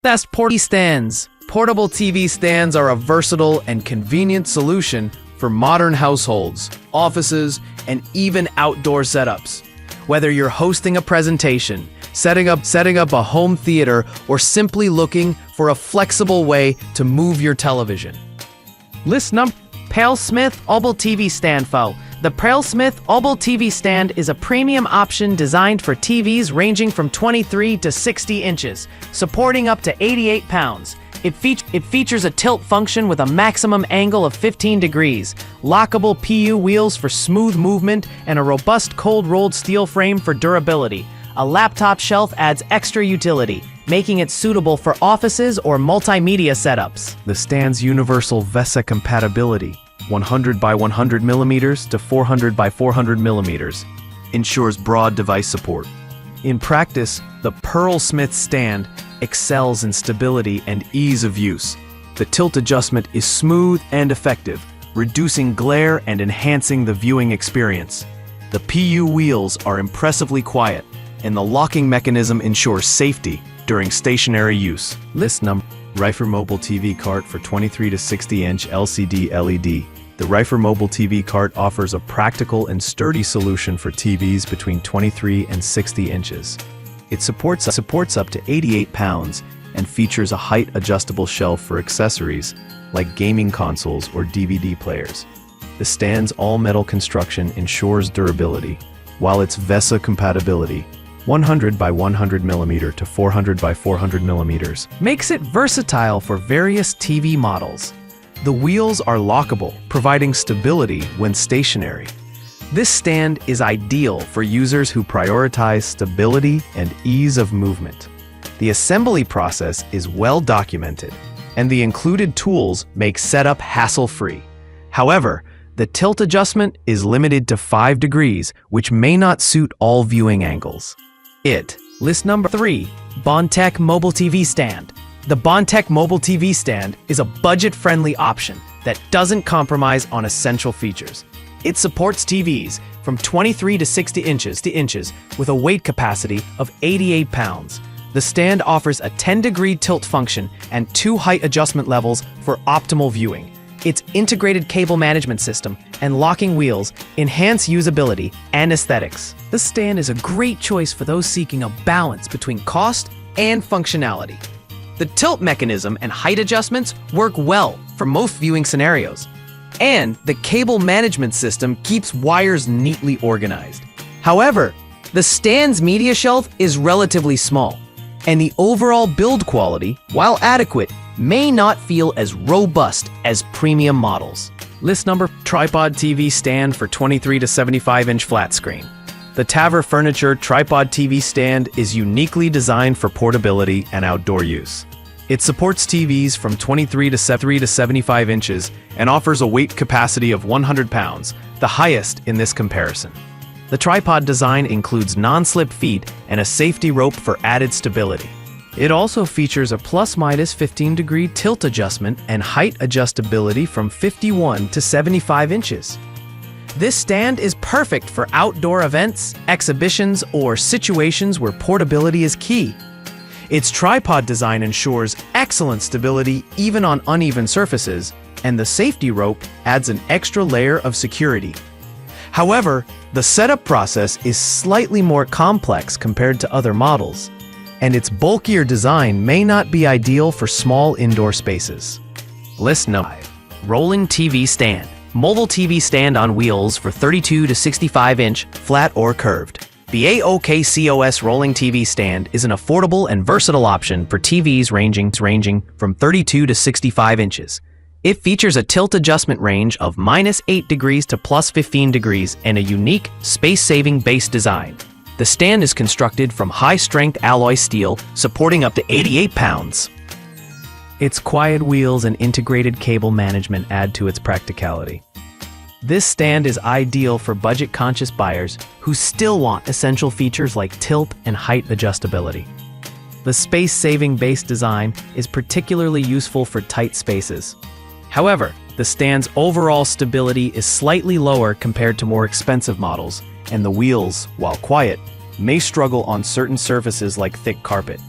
Best portable stands. Portable TV stands are a versatile and convenient solution for modern households, offices, and even outdoor setups. Whether you're hosting a presentation, setting up a home theater, or simply looking for a flexible way to move your television. List number Paleith Obel TV Stand Fo. The Paleith Obel TV stand is a premium option designed for TVs ranging from 23 to 60 inches, supporting up to 88 pounds. It features a tilt function with a maximum angle of 15 degrees, lockable PU wheels for smooth movement, and a robust cold-rolled steel frame for durability. A laptop shelf adds extra utility, making it suitable for offices or multimedia setups. The stand's universal VESA compatibility, 100 by 100 millimeters to 400 by 400 millimeters, ensures broad device support. In practice, the Paleith stand excels in stability and ease of use. The tilt adjustment is smooth and effective, reducing glare and enhancing the viewing experience. The PU wheels are impressively quiet, and the locking mechanism ensures safety during stationary use. List number Rifer Mobile TV Cart for 23 to 60-inch LCD LED. The Rifer Mobile TV Cart offers a practical and sturdy solution for TVs between 23 and 60 inches. It supports up to 88 pounds and features a height-adjustable shelf for accessories like gaming consoles or DVD players. The stand's all-metal construction ensures durability, while its VESA compatibility, 100 by 100 millimeter to 400 by 400 millimeters, makes it versatile for various TV models. The wheels are lockable, providing stability when stationary. This stand is ideal for users who prioritize stability and ease of movement. The assembly process is well documented, and the included tools make setup hassle-free. However, the tilt adjustment is limited to 5 degrees, which may not suit all viewing angles. List number 3, Bontek Mobile TV Stand. The Bontek Mobile TV Stand is a budget-friendly option that doesn't compromise on essential features. It supports TVs from 23 to 60 inches with a weight capacity of 88 pounds. The stand offers a 10-degree tilt function and 2 height adjustment levels for optimal viewing. Its integrated cable management system and locking wheels enhance usability and aesthetics. The stand is a great choice for those seeking a balance between cost and functionality. The tilt mechanism and height adjustments work well for most viewing scenarios, and the cable management system keeps wires neatly organized. However, the stand's media shelf is relatively small, and the overall build quality, while adequate, may not feel as robust as premium models. List number Tripod TV Stand for 23 to 75-inch flat screen. The Taver Furniture Tripod TV Stand is uniquely designed for portability and outdoor use. It supports TVs from 23 to 75 inches and offers a weight capacity of 100 pounds, the highest in this comparison. The tripod design includes non-slip feet and a safety rope for added stability. It also features a plus-minus 15-degree tilt adjustment and height adjustability from 51 to 75 inches. This stand is perfect for outdoor events, exhibitions, or situations where portability is key. Its tripod design ensures excellent stability even on uneven surfaces, and the safety rope adds an extra layer of security. However, the setup process is slightly more complex compared to other models, and its bulkier design may not be ideal for small indoor spaces. List number 5. Rolling TV Stand. Mobile TV stand on wheels for 32 to 65-inch, flat or curved. The AOKCOS Rolling TV Stand is an affordable and versatile option for TVs ranging from 32 to 65 inches. It features a tilt adjustment range of -8 degrees to +15 degrees and a unique, space-saving base design. The stand is constructed from high-strength alloy steel, supporting up to 88 pounds. Its quiet wheels and integrated cable management add to its practicality. This stand is ideal for budget-conscious buyers who still want essential features like tilt and height adjustability. The space-saving base design is particularly useful for tight spaces. However, the stand's overall stability is slightly lower compared to more expensive models, and the wheels, while quiet, may struggle on certain surfaces like thick carpet.